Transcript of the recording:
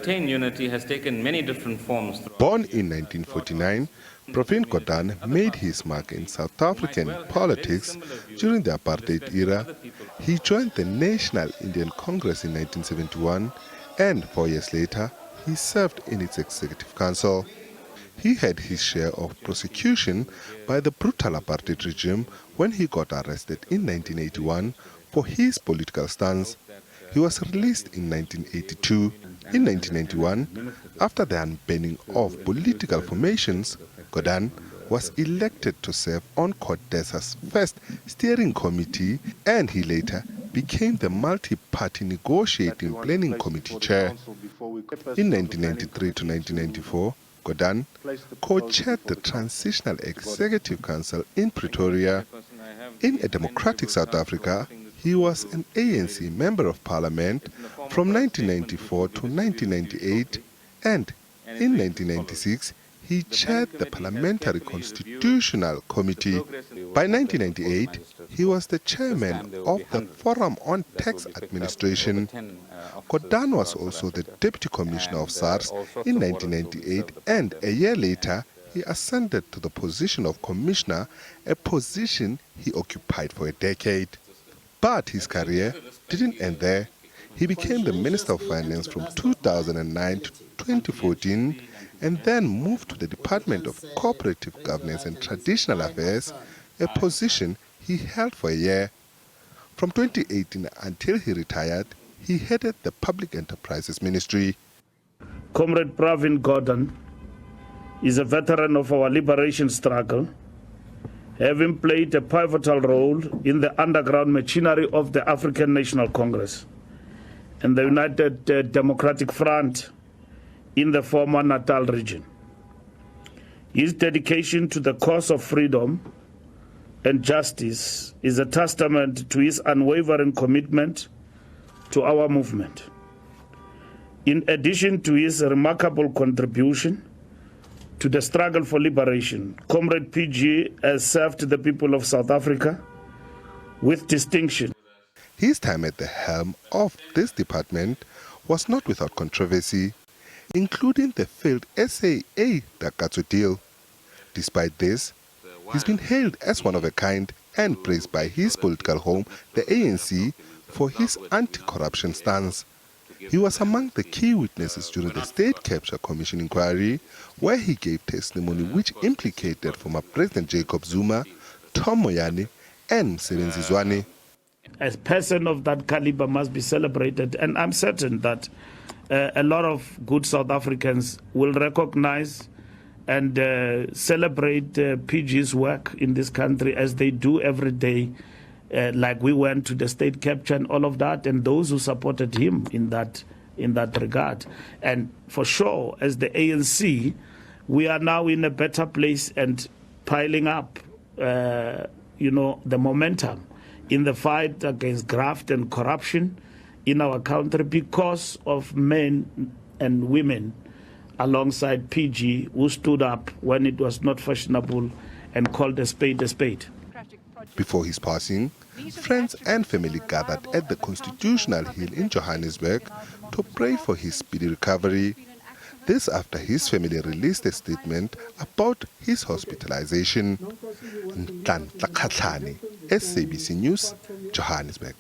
attain unity has taken many different forms. Born in 1949, Pravin Gordhan made his mark in South African politics during the apartheid era. He joined the National Indian Congress in 1971 and 4 years later, he served in its executive council. He had his share of prosecution by the brutal apartheid regime when he got arrested in 1981 for his political stance. He was released in 1982. In 1991, after the unbanning of political formations, Gordhan was elected to serve on CODESA's first steering committee, and he later became the multi-party negotiating planning committee chair. In 1993 to 1994, Gordhan co-chaired the Transitional Executive Council in Pretoria. In a democratic South Africa, he was an ANC Member of Parliament from 1994 to 1998, and in 1996, he chaired the Parliamentary Constitutional Committee. By 1998, he was the chairman of the Forum on Tax Administration. Gordhan was also the Deputy Commissioner of SARS in 1998, and a year later, he ascended to the position of Commissioner, a position he occupied for a decade. But his career didn't end there. He became the Minister of Finance from 2009 to 2014 and then moved to the Department of Cooperative Governance and Traditional Affairs, a position he held for a year. From 2018 until he retired, he headed the Public Enterprises Ministry. Comrade Pravin Gordhan is a veteran of our liberation struggle, having played a pivotal role in the underground machinery of the African National Congress and the United Democratic Front in the former Natal region. His dedication to the cause of freedom and justice is a testament to his unwavering commitment to our movement. In addition to his remarkable contribution to the struggle for liberation, Comrade PG has served the people of South Africa with distinction. His time at the helm of this department was not without controversy, including the failed SAA Takatso deal. Despite this, he's been hailed as one of a kind and praised by his political home, the ANC, for his anti-corruption stance. He was among the key witnesses during the State Capture Commission inquiry, where he gave testimony which implicated former President Jacob Zuma, Tom Moyane, and Msebenzi Zwane. A person of that caliber must be celebrated, and I'm certain that a lot of good South Africans will recognize and celebrate PG's work in this country as they do every day. Like we went to the state capture and all of that, and those who supported him in that regard. And for sure, as the ANC, we are now in a better place and piling up, the momentum in the fight against graft and corruption in our country because of men and women alongside PG who stood up when it was not fashionable and called a spade a spade. Before his passing, friends and family gathered at the Constitutional Hill in Johannesburg to pray for his speedy recovery. This after his family released a statement about his hospitalization. Nhlanhla Kgatlana, SABC News, Johannesburg.